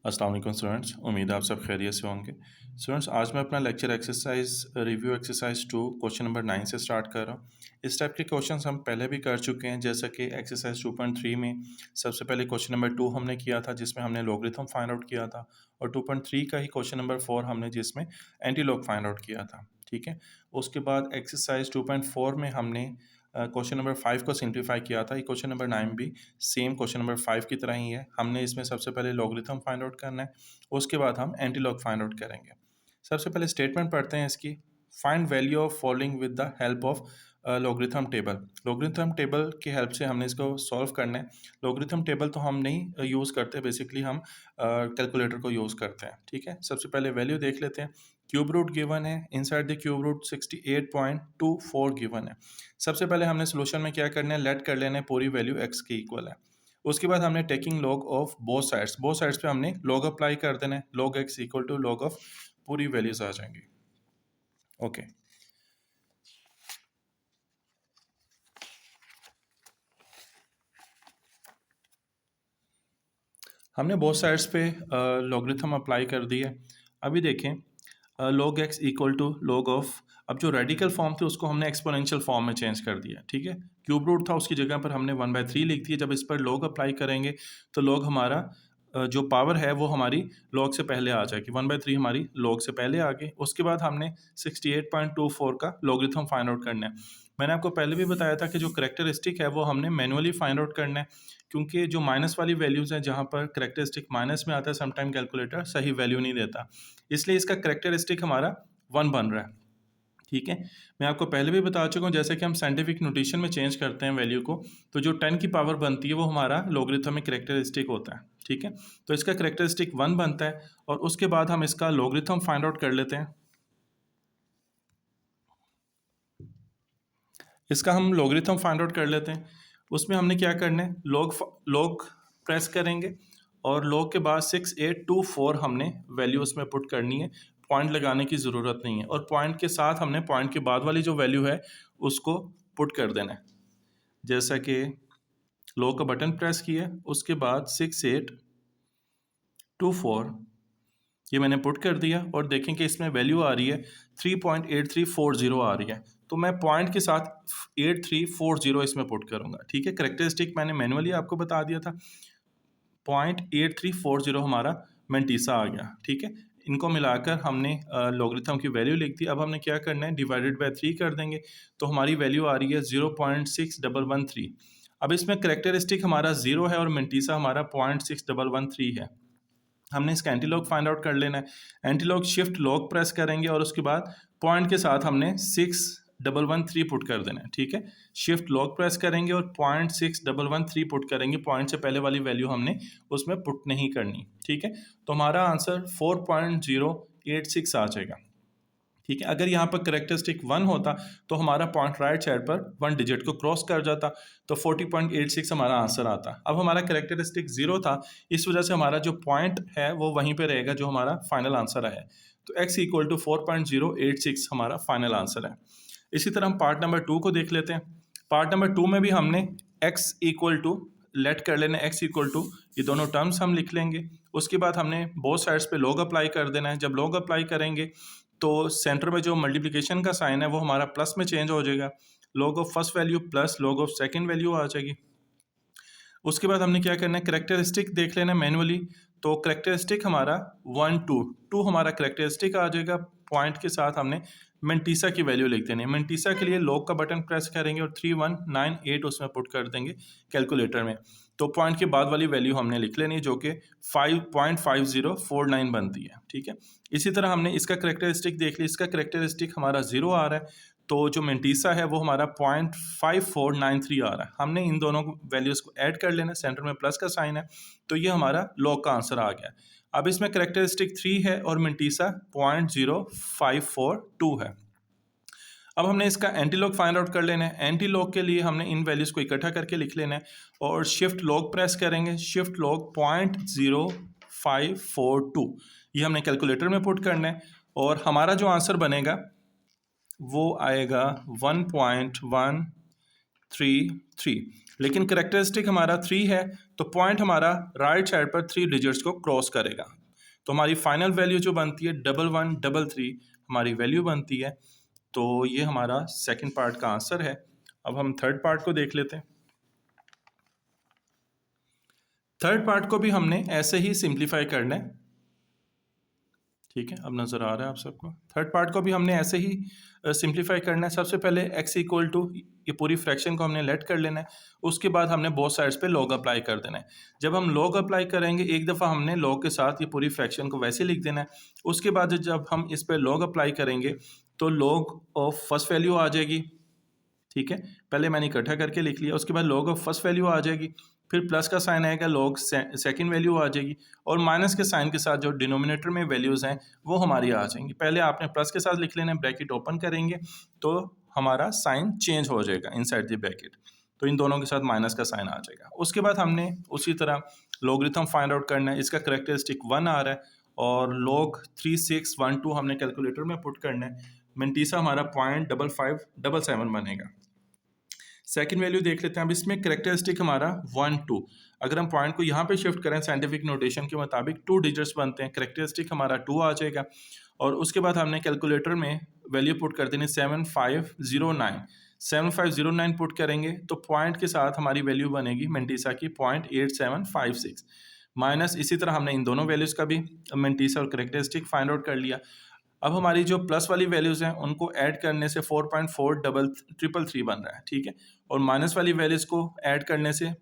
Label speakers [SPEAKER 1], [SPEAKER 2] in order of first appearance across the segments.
[SPEAKER 1] अस्सलाम वालेकुम स्टूडेंट्स, उम्मीद है आप सब खैरियत से होंगे। स्टूडेंट्स, आज मैं अपना lecture exercise review exercise 2 question number 9 से स्टार्ट कर रहा हूँ। इस टाइप के क्वेश्चंस हम पहले भी कर चुके हैं, जैसा कि एक्सरसाइज 2.3 में सबसे पहले क्वेश्चन नंबर 2 हमने किया था जिसमें हमने लॉगरिथम फाइंड आउट किया था, और 2.3 का ही क्वेश्चन नंबर 4 हमने जिसमें एंटी लॉग फाइंड आउट किया था। ठीक है, उसके बाद एक्सरसाइज 2.4 में हमने क्वेश्चन नंबर 5 को सिंप्लीफाई किया था। ये क्वेश्चन नंबर 9 भी सेम क्वेश्चन नंबर 5 की तरह ही है। हमने इसमें सबसे पहले लॉगरिथम फाइंड आउट करना है, उसके बाद हम एंटी लॉग फाइंड आउट करेंगे। सबसे पहले स्टेटमेंट पढ़ते हैं इसकी। Find value of following with the help of logarithm table. Logarithm table की हेल्प से हमने इसको सॉल्व करना है। लॉगरिथम टेबल तो हम नहीं यूज़ करते, बेसिकली हम कैलकुलेटर को यूज़ करते हैं। ठीक है, सबसे पहले वैल्यू देख लेते हैं। क्यूब रूट गिवन है, inside the cube root 68.24 given है। सबसे पहले हमने सोल्यूशन में क्या करना है, लेट कर लेना है पूरी वैल्यू x के इक्वल है। उसके बाद हमने taking log of both sides पे हमने लॉग अप्लाई कर देना है। Log x equal to log of पूरी वैल्यूज आ जाएंगी। ओके, हमने बोथ साइड्स पे लॉगरिथम अप्लाई कर दी है। अभी देखें, log x equal to log of, अब जो रेडिकल फॉर्म थे उसको हमने एक्सपोनेंशियल फॉर्म में चेंज कर दिया। ठीक है, क्यूब रूट था उसकी जगह पर हमने 1/3 लिख दिया। जब इस पर log अप्लाई करेंगे तो log हमारा जो पावर है वो हमारी log से पहले आ जाएगी। 1/3 हमारी log से पहले आ गई। उसके बाद हमने 68.24 का लॉगरिथम फाइंड आउट करना है। मैंने आपको पहले भी बताया था कि जो करेक्टरिस्टिक है वो हमने मैनुअली फाइंड आउट करना है, क्योंकि जो माइनस वाली वैल्यूज़ हैं जहाँ पर करेक्टरिस्टिक माइनस में आता है, समटाइम कैलकुलेटर सही वैल्यू नहीं देता, इसलिए इसका करेक्टरिस्टिक हमारा 1 बन रहा है। ठीक है, मैं आपको पहले भी बता चुका हूँ, जैसे कि हम साइंटिफिक नोटेशन में चेंज करते हैं वैल्यू को, तो जो 10 की पावर बनती है वो हमारा लॉगरिथमिक करेक्टरिस्टिक होता है। ठीक है, तो इसका करेक्टरिस्टिक 1 बनता है, और उसके बाद हम इसका लॉगरिथम फाइंड आउट कर लेते हैं। इसका हम लॉगरिथम फाइंड आउट कर लेते हैं। उसमें हमने क्या करना है, लॉग प्रेस करेंगे और लॉग के बाद 6824 हमने वैल्यू उसमें पुट करनी है। पॉइंट लगाने की ज़रूरत नहीं है, और पॉइंट के साथ हमने पॉइंट के बाद वाली जो वैल्यू है उसको पुट कर देना है। जैसा कि लॉग का बटन प्रेस किया, उसके बाद 6824 ये मैंने पुट कर दिया, और देखें कि इसमें वैल्यू आ रही है 3.8340 आ रही है। तो मैं पॉइंट के साथ 8340 इसमें पुट करूंगा। ठीक है, करेक्टरिस्टिक मैंने मैनुअली आपको बता दिया था। 0.8340 हमारा मेंटीसा आ गया। ठीक है, इनको मिलाकर हमने लॉगरिथम की वैल्यू लिख दी। अब हमने क्या करना है, डिवाइडेड बाय 3 कर देंगे, तो हमारी वैल्यू आ रही है 0.6113। अब इसमें करेक्टरिस्टिक हमारा 0 है और मेंटीसा हमारा 0.6113 है। हमने इसका एंटीलॉग फाइंड आउट कर लेना है। एंटीलॉग शिफ्ट लॉग प्रेस करेंगे और उसके बाद पॉइंट के साथ हमने 6113 पुट कर देना है। ठीक है, शिफ्ट लॉग प्रेस करेंगे और 0.6113 पुट करेंगे। पॉइंट से पहले वाली वैल्यू हमने उसमें पुट नहीं करनी। ठीक है, तो हमारा आंसर 4.086 आ जाएगा। ठीक है, अगर यहाँ पर करेक्टरिस्टिक 1 होता तो हमारा पॉइंट राइट साइड पर 1 डिजिट को क्रॉस कर जाता, तो 40.86 हमारा आंसर आता। अब हमारा करेक्टरिस्टिक 0 था, इस वजह से हमारा जो पॉइंट है वो वहीं पे रहेगा जो हमारा फाइनल आंसर है। तो x इक्वल टू 4.086 हमारा फाइनल आंसर है। इसी तरह हम पार्ट नंबर 2 को देख लेते हैं। पार्ट नंबर 2 में भी हमने x इक्वल टू लेट कर लेना, x इक्वल टू ये दोनों टर्म्स हम लिख लेंगे। उसके बाद हमने बोथ साइड्स पे लॉग अप्लाई कर देना है। जब लॉग अप्लाई करेंगे तो सेंटर में जो मल्टीप्लिकेशन का साइन है वो हमारा प्लस में चेंज हो जाएगा। Log of first value plus log of second value आ जाएगी। उसके बाद हमने क्या करना है, करेक्टरिस्टिक देख लेना मैनुअली। तो करेक्टरिस्टिक हमारा 1 2 हमारा करेक्टरिस्टिक आ जाएगा। पॉइंट के साथ हमने मेंटीसा की वैल्यू लिख देनी है। मेंटीसा के लिए लॉग का बटन प्रेस करेंगे और 3198 उसमें पुट कर देंगे कैलकुलेटर में। तो पॉइंट के बाद वाली वैल्यू हमने लिख लेनी है जो कि 5.5049 बनती है। ठीक है, इसी तरह हमने इसका करेक्टरिस्टिक देख लिया। इसका करेक्टरिस्टिक हमारा 0 आ रहा है, तो जो मेंटीसा है वो हमारा 0.5493 आ रहा है। हमने इन दोनों वैल्यूज़ को ऐड कर लेना, सेंटर में प्लस का साइन है, तो ये हमारा लॉग का आंसर आ गया। अब इसमें करेक्टरिस्टिक 3 है और मेंटीसा 0.0542 है। अब हमने इसका एंटी लॉग फाइंड आउट कर लेना है। एंटी लॉग के लिए हमने इन वैल्यूज़ को इकट्ठा करके लिख लेना है और शिफ्ट लॉग प्रेस करेंगे। शिफ्ट लॉग 0.0542 ये हमने कैलकुलेटर में पुट करना है, और हमारा जो आंसर बनेगा वो आएगा 1.133। लेकिन करेक्टरिस्टिक हमारा 3 है, तो पॉइंट हमारा राइट साइड पर 3 डिजिट्स को क्रॉस करेगा। तो हमारी फाइनल वैल्यू जो बनती है 1133 हमारी वैल्यू बनती है। तो ये हमारा सेकंड पार्ट का आंसर है। अब हम थर्ड पार्ट को देख लेते हैं। थर्ड पार्ट को भी हमने ऐसे ही सिंप्लीफाई करना है। ठीक है, अब नज़र आ रहा है आप सबको। थर्ड पार्ट को भी हमने ऐसे ही सिंप्लीफाई करना है। सबसे पहले x इक्वल टू ये पूरी फ्रैक्शन को हमने लेट कर लेना है। उसके बाद हमने बोथ साइड्स पे लॉग अप्लाई कर देना है। जब हम लॉग अप्लाई करेंगे, एक दफ़ा हमने लॉग के साथ ये पूरी फ्रैक्शन को वैसे लिख देना है। उसके बाद जब हम इस पर लॉग अप्लाई करेंगे तो लॉग ऑफ फर्स्ट वैल्यू आ जाएगी। ठीक है, पहले मैंने इकट्ठा करके लिख लिया। उसके बाद लॉग ऑफ फर्स्ट वैल्यू आ जाएगी, फिर प्लस का साइन आएगा, लॉग सेकंड वैल्यू आ जाएगी, और माइनस के साइन के साथ जो डिनोमिनेटर में वैल्यूज़ हैं वो हमारी आ जाएंगी। पहले आपने प्लस के साथ लिख लेना, ब्रैकेट ओपन करेंगे तो हमारा साइन चेंज हो जाएगा इनसाइड द ब्रैकेट, तो इन दोनों के साथ माइनस का साइन आ जाएगा। उसके बाद हमने उसी तरह लॉगरिथम फाइंड आउट करना है। इसका करेक्टरिस्टिक 1 आ रहा है और लॉग 3612 हमने कैलकुलेटर में पुट करना है। मेंटीसा हमारा 0.5577 बनेगा। सेकंड वैल्यू देख लेते हैं। अब इसमें करेक्टरिस्टिक हमारा 1 2, अगर हम पॉइंट को यहाँ पे शिफ्ट करें साइंटिफिक नोटेशन के मुताबिक 2 डिजिट्स बनते हैं। करेक्टरिस्टिक हमारा 2 आ जाएगा और उसके बाद हमने कैलकुलेटर में वैल्यू पुट कर देनी 7509। 7509 पुट करेंगे तो पॉइंट के साथ हमारी वैल्यू बनेगी मेंटीसा की 0.8756 माइनस। इसी तरह हमने इन दोनों वैल्यूज़ का भी मेंटीसा और करेक्टरिस्टिक फाइंड आउट कर लिया। अब हमारी जो प्लस वाली वैल्यूज़ हैं उनको ऐड करने से 4.4333 बन रहा है। ठीक है, और माइनस वाली वैल्यूज़ को ऐड करने से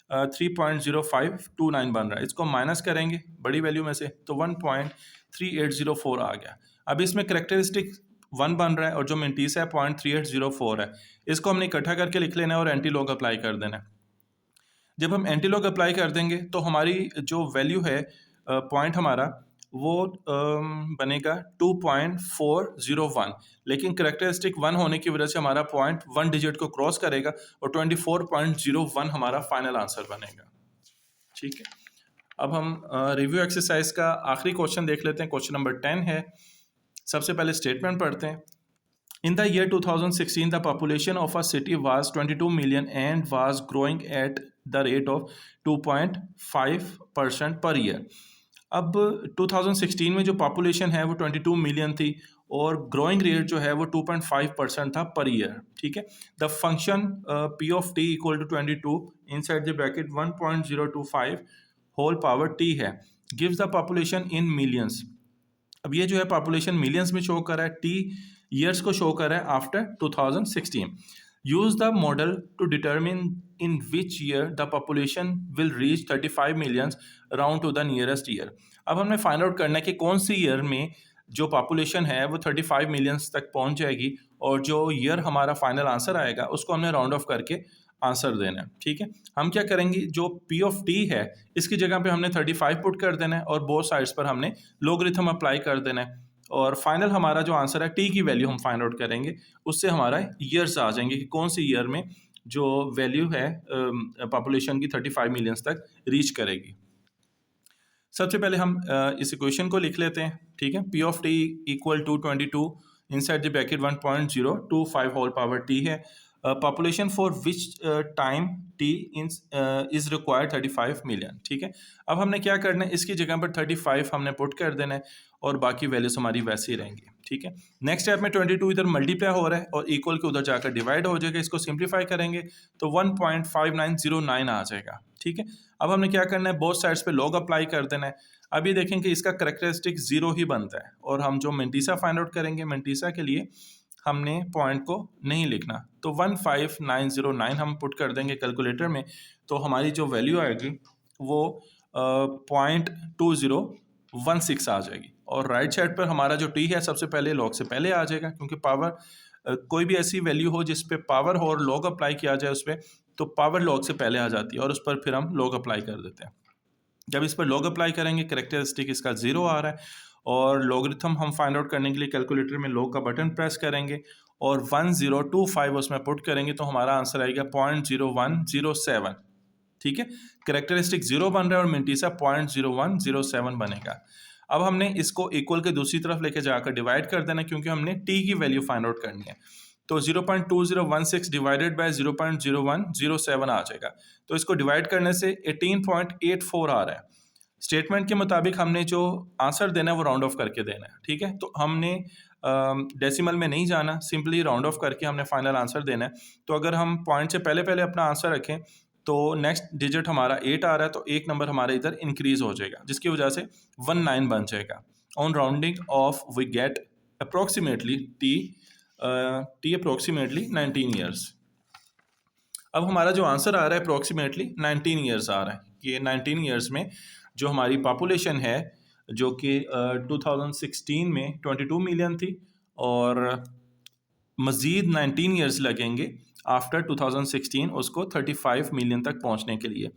[SPEAKER 1] 3.0529 बन रहा है। इसको माइनस करेंगे बड़ी वैल्यू में से तो 1.3804 आ गया। अब इसमें करेक्टरिस्टिक 1 बन रहा है और जो मेंटीसा है 0.3804 है। इसको हमने इकट्ठा करके लिख लेना है और एंटी लॉग अप्लाई कर देना है। जब हम एंटी लॉग अप्लाई कर देंगे तो हमारी जो वैल्यू है पॉइंट हमारा वो बनेगा 2.401, लेकिन करेक्टरिस्टिक 1 होने की वजह से हमारा पॉइंट 1 डिजिट को क्रॉस करेगा और 24.01 हमारा फाइनल आंसर बनेगा। ठीक है, अब हम रिव्यू एक्सरसाइज का आखिरी क्वेश्चन देख लेते हैं। क्वेश्चन नंबर 10 है। सबसे पहले स्टेटमेंट पढ़ते हैं। In the year 2016, the population of a city was 22 million and was growing at the rate of 2.5% per year. अब 2016 में जो पॉपुलेशन है वो 22 मिलियन थी और ग्रोइंग रेट जो है वो 2.5% था पर ईयर। ठीक है, the function P of T equal to 22 inside the bracket 1.025 whole power T है, gives the population in millions. अब ये जो है पॉपुलेशन मिलियंस में शो कर रहा है, टी ईयर्स को शो कर रहा है after 2016। Use the model to determine in which year the population will reach 35 millions round to the nearest year. अब हमने फाइंड आउट करना है कि कौन सी ईयर में जो पॉपुलेशन है वो 35 मिलियंस तक पहुंच जाएगी और जो ईयर हमारा फाइनल आंसर आएगा उसको हमने राउंड ऑफ करके आंसर देना है। ठीक है, हम क्या करेंगे, जो पी ऑफ टी है इसकी जगह पे हमने 35 पुट कर देना है और बोथ साइड्स पर हमने लोगरिथम अप्लाई कर देना है और फाइनल हमारा जो आंसर है टी की वैल्यू हम फाइंड आउट करेंगे, उससे हमारा ईयर्स आ जाएंगे कि कौन सी ईयर में जो वैल्यू है पॉपुलेशन की 35 मिलियंस तक रीच करेगी। सबसे पहले हम इस इक्वेशन को लिख लेते हैं। ठीक है, P of T equal to 22 inside the bracket 1.025 whole power T है। Population for which time T is required 35 million. ठीक है, अब हमने क्या करना है, इसकी जगह पर 35 हमने पुट कर देना है और बाकी वैल्यूज हमारी वैसे ही रहेंगी। ठीक है, नेक्स्ट स्टेप में 22 इधर मल्टीप्लाई हो रहा है और इक्वल के उधर जाकर डिवाइड हो जाएगा। इसको सिंप्लीफाई करेंगे तो 1.5909 आ जाएगा। ठीक है, अब हमने क्या करना है, बोथ साइड्स पे लॉग अप्लाई कर देना है। अब ये देखें कि इसका करेक्टरिस्टिक 0 ही बनता है और हम जो मेंटीसा फाइंड आउट करेंगे, मेंटीसा के लिए हमने पॉइंट को नहीं लिखना, तो 15909 हम पुट कर देंगे कैलकुलेटर में, तो हमारी जो वैल्यू आएगी वो 0.2016 आ जाएगी। और राइट साइड पर हमारा जो टी है सबसे पहले लॉग से पहले आ जाएगा, क्योंकि पावर कोई भी ऐसी वैल्यू हो जिस पे पावर हो और लॉग अप्लाई किया जाए उस पर, तो पावर लॉग से पहले आ जाती है और उस पर फिर हम लॉग अप्लाई कर देते हैं। जब इस पर लॉग अप्लाई करेंगे करेक्टरिस्टिक इसका 0 आ रहा है और लॉगरिथम हम फाइंड आउट करने के लिए कैलकुलेटर में लॉग का बटन प्रेस करेंगे और 1025 उसमें पुट करेंगे तो हमारा आंसर आएगा 0.0107। ठीक है, करेक्टरिस्टिक 0 बन रहा है और मेंटीसा 0.0107 बनेगा। अब हमने इसको इक्वल के दूसरी तरफ लेके जाकर डिवाइड कर देना, क्योंकि हमने टी की वैल्यू फाइंड आउट करनी है। तो 0.2016 डिवाइडेड बाय 0.0107 आ जाएगा। तो इसको डिवाइड करने से 18.84 आ रहा है। स्टेटमेंट के मुताबिक हमने जो आंसर देना है वो राउंड ऑफ करके देना है, ठीक है। तो हमने डेसिमल में नहीं जाना, सिंपली राउंड ऑफ करके हमने फाइनल आंसर देना है। तो अगर हम पॉइंट से पहले पहले अपना आंसर रखें तो नेक्स्ट डिजिट हमारा 8 आ रहा है, तो एक नंबर हमारा इधर इंक्रीज हो जाएगा, जिसकी वजह से 19 बन जाएगा। On rounding off we get approximately t approximately 19 years. अब हमारा जो आंसर आ रहा है अप्रोक्सीमेटली 19 ईयर्स आ रहा है कि 19 ईयर्स में जो हमारी पॉपुलेशन है जो कि 2016 में 22 मिलियन थी, और मज़ीद 19 ईयर्स लगेंगे आफ्टर 2016 उसको 35 मिलियन तक पहुंचने के लिए।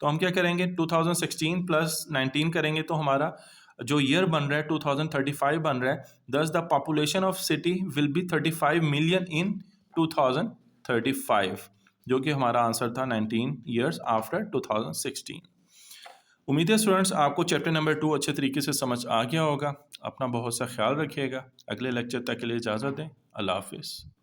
[SPEAKER 1] तो हम क्या करेंगे, 2016 प्लस 19 करेंगे तो हमारा जो ईयर बन रहा है 2035 बन रहा है। दस the population of city will be 35 million in 2035, जो कि हमारा आंसर था 19 ईयर्स आफ्टर 2016। उम्मीद है स्टूडेंट्स आपको चैप्टर नंबर 2 अच्छे तरीके से समझ आ गया होगा। अपना बहुत सा ख्याल रखिएगा। अगले लेक्चर तक के लिए इजाज़त दें। अल्लाह हाफिज़।